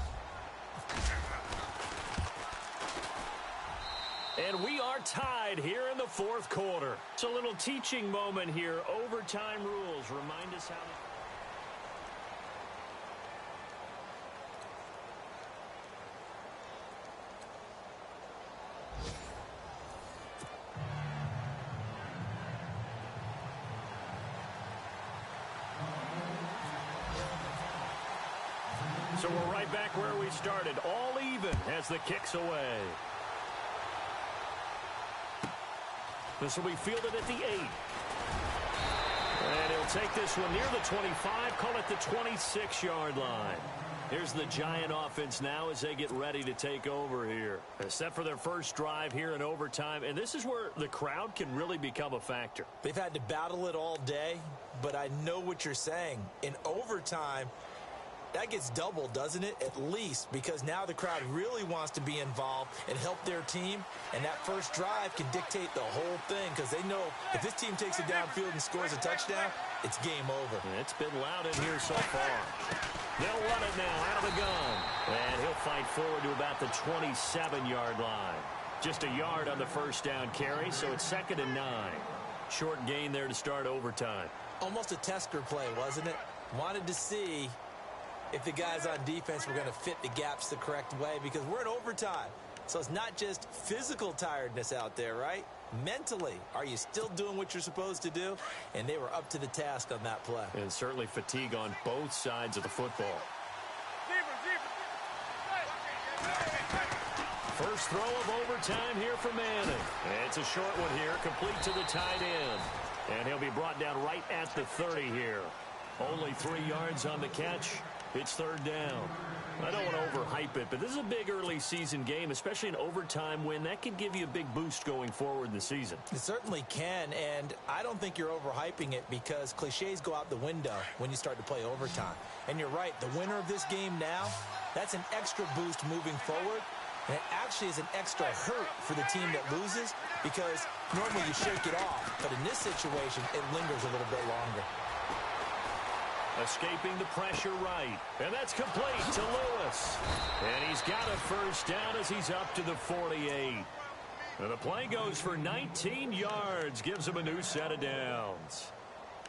B: And we are tied here in the 4th quarter. It's a little teaching moment here. Overtime rules remind us how to... So we're right back where we started, all even as the kick's away. This will be fielded at the 8. And he'll take this one near the 25, call it the 26-yard line. Here's the Giant offense now as they get ready to take over here. Set for their first drive here in overtime, and this is where the crowd can really become a factor.
C: They've had to battle it all day, but I know what you're saying. In overtime, that gets doubled, doesn't it? At least, because now the crowd really wants to be involved and help their team, and that first drive can dictate the whole thing because they know if this team takes it downfield and scores a touchdown, it's game over.
B: It's been loud in here so far. They'll run it now out of the gun, and he'll fight forward to about the 27-yard line. Just a yard on the first down carry, so it's 2nd and 9. Short gain there to start overtime.
C: Almost a tester play, wasn't it? Wanted to see if the guys on defense were going to fit the gaps the correct way because we're in overtime. So it's not just physical tiredness out there, right? Mentally, are you still doing what you're supposed to do? And they were up to the task on that play.
B: And certainly fatigue on both sides of the football. First throw of overtime here for Manning. It's a short one here, complete to the tight end. And he'll be brought down right at the 30 here. Only 3 yards on the catch. It's third down. I don't want to overhype it, but this is a big early season game, especially an overtime win. That could give you a big boost going forward in the season.
C: It certainly can, and I don't think you're overhyping it because cliches go out the window when you start to play overtime. And you're right, the winner of this game now, that's an extra boost moving forward. And it actually is an extra hurt for the team that loses because normally you shake it off. But in this situation, it lingers a little bit longer.
B: Escaping the pressure right. And that's complete to Lewis. And he's got a first down as he's up to the 48. And the play goes for 19 yards. Gives him a new set of downs.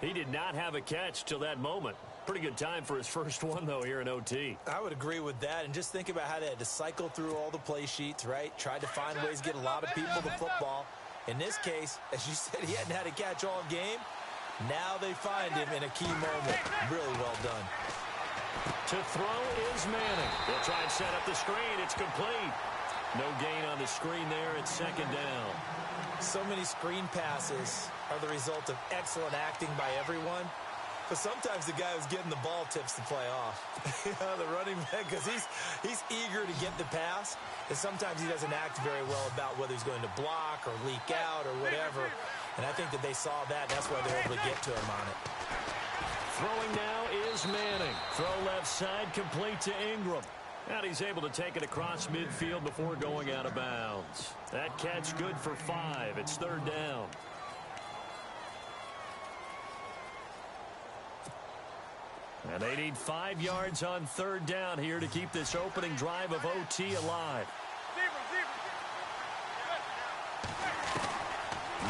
B: He did not have a catch till that moment. Pretty good time for his first one, though, here in OT.
C: I would agree with that. And just think about how they had to cycle through all the play sheets, right? Tried to find ways to get a lot of people the football. In this case, as you said, he hadn't had a catch all game. Now they find him in a key moment. Really well done.
B: To throw is Manning. They'll try and set up the screen. It's complete. No gain on the screen there. It's second down.
C: So many screen passes are the result of excellent acting by everyone. But sometimes the guy who's getting the ball tips the play off. The running back, because he's eager to get the pass. And sometimes he doesn't act very well about whether he's going to block or leak out or whatever. And I think that they saw that. That's why they were able to get to him on it.
B: Throwing now is Manning. Throw left side complete to Ingram. And he's able to take it across midfield before going out of bounds. That catch good for 5. It's third down. And they need 5 yards on third down here to keep this opening drive of OT alive.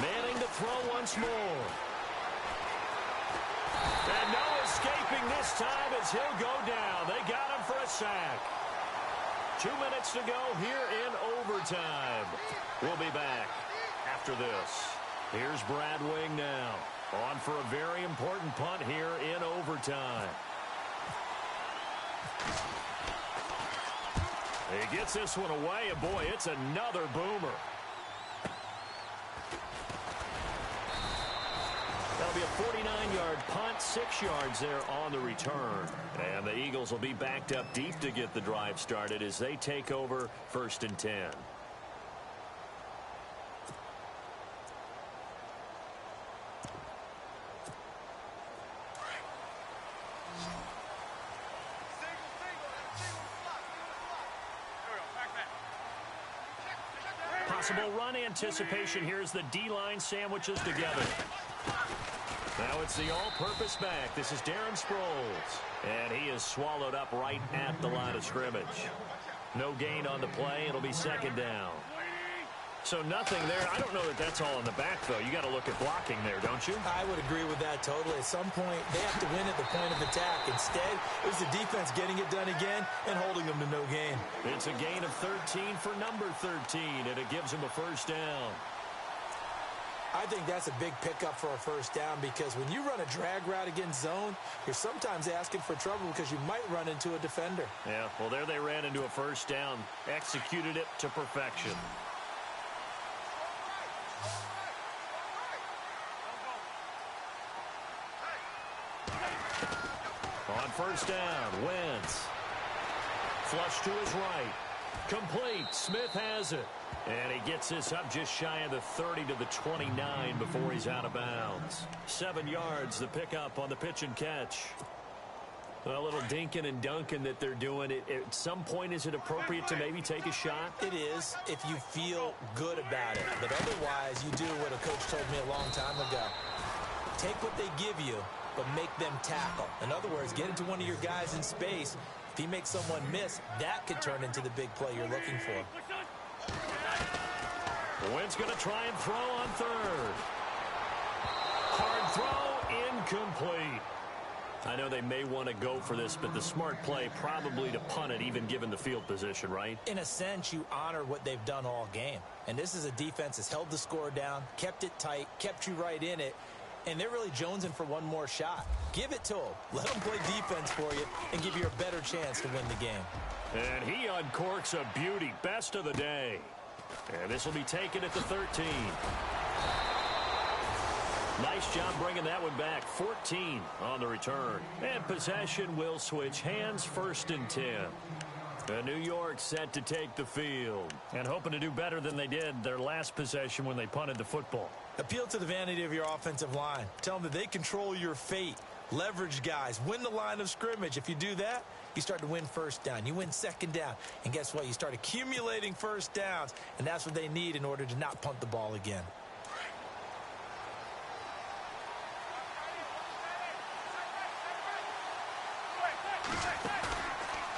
B: Manning to throw once more. And no escaping this time as he'll go down. They got him for a sack. 2 minutes to go here in overtime. We'll be back after this. Here's Brad Wing now. On for a very important punt here in overtime. He gets this one away, and boy, it's another boomer. That'll be a 49-yard punt, 6 yards there on the return. And the Eagles will be backed up deep to get the drive started as they take over 1st and 10. Possible run anticipation. Here's the D-line sandwiches together. Now it's the all-purpose back. This is Darren Sproles. And he is swallowed up right at the line of scrimmage. No gain on the play. It'll be second down. So nothing there. I don't know that that's all in the back, though. You got to look at blocking there, don't you?
C: I would agree with that totally. At some point, they have to win at the point of attack. Instead, it was the defense getting it done again and holding them to no gain.
B: It's a gain of 13 for number 13, and it gives them a first down.
C: I think that's a big pickup for a first down because when you run a drag route against zone, you're sometimes asking for trouble because you might run into a defender.
B: Yeah, well, there they ran into a first down. Executed it to perfection. On first down, Wentz. Flush to his right. Complete. Smith has it. And he gets this up just shy of the 30 to the 29 before he's out of bounds. 7 yards, the pickup on the pitch and catch. A little dinking and dunking that they're doing. At some point, is it appropriate to maybe take a shot?
C: It is if you feel good about it. But otherwise, you do what a coach told me a long time ago. Take what they give you, but make them tackle. In other words, get into one of your guys in space. If he makes someone miss, that could turn into the big play you're looking for.
B: Wentz going to try and throw on third. Hard throw, incomplete. I know they may want to go for this, but the smart play probably to punt it, even given the field position, right?
C: In a sense, you honor what they've done all game. And this is a defense that's held the score down, kept it tight, kept you right in it, and they're really jonesing for one more shot. Give it to them. Let them play defense for you and give you a better chance to win the game.
B: And he uncorks a beauty. Best of the day. And this will be taken at the 13. Nice job bringing that one back. 14 on the return. And possession will switch hands, 1st and 10. New York set to take the field and hoping to do better than they did their last possession when they punted the football.
C: Appeal to the vanity of your offensive line. Tell them that they control your fate. Leverage guys. Win the line of scrimmage. If you do that, you start to win 1st down. You win 2nd down. And guess what? You start accumulating 1st downs. And that's what they need in order to not punt the ball again.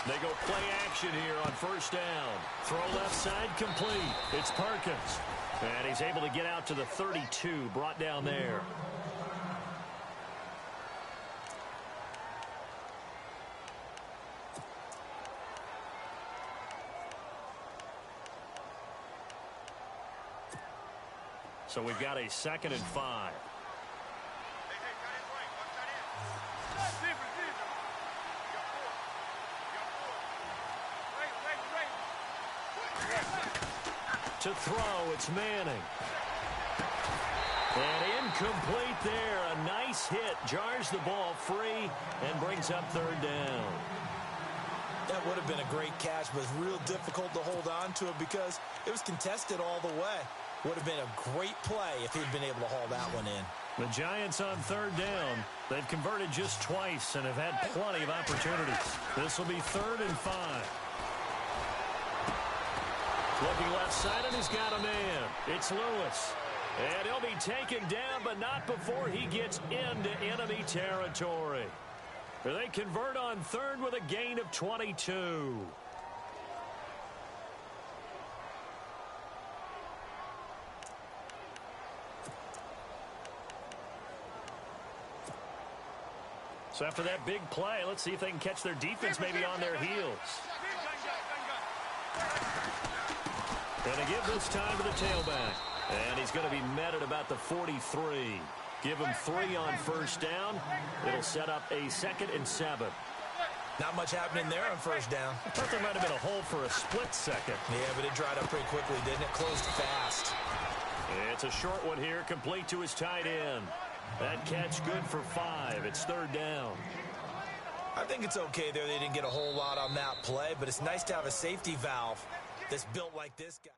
B: They go play action here on 1st down. Throw left side complete. It's Perkins. And he's able to get out to the 32, brought down there. So we've got a 2nd and 5. To throw, it's Manning. And incomplete there. A nice hit. Jars the ball free and brings up 3rd down.
C: That would have been a great catch, but it's real difficult to hold on to it because it was contested all the way. Would have been a great play if he'd been able to haul that one in.
B: The Giants on 3rd down. They've converted just twice and have had plenty of opportunities. This will be 3rd and 5. Looking left side, and he's got a man. It's Lewis. And he'll be taken down, but not before he gets into enemy territory. They convert on 3rd with a gain of 22. So after that big play, let's see if they can catch their defense maybe on their heels. Going to give this time to the tailback. And he's going to be met at about the 43. Give him 3 on 1st down. It'll set up a 2nd and 7.
C: Not much happening there on 1st down.
B: I thought there might have been a hole for a split second.
C: Yeah, but it dried up pretty quickly, didn't it? Closed fast.
B: It's a short one here, complete to his tight end. That catch good for 5. It's 3rd down.
C: I think it's okay there. They didn't get a whole lot on that play, but it's nice to have a safety valve that's built like this guy.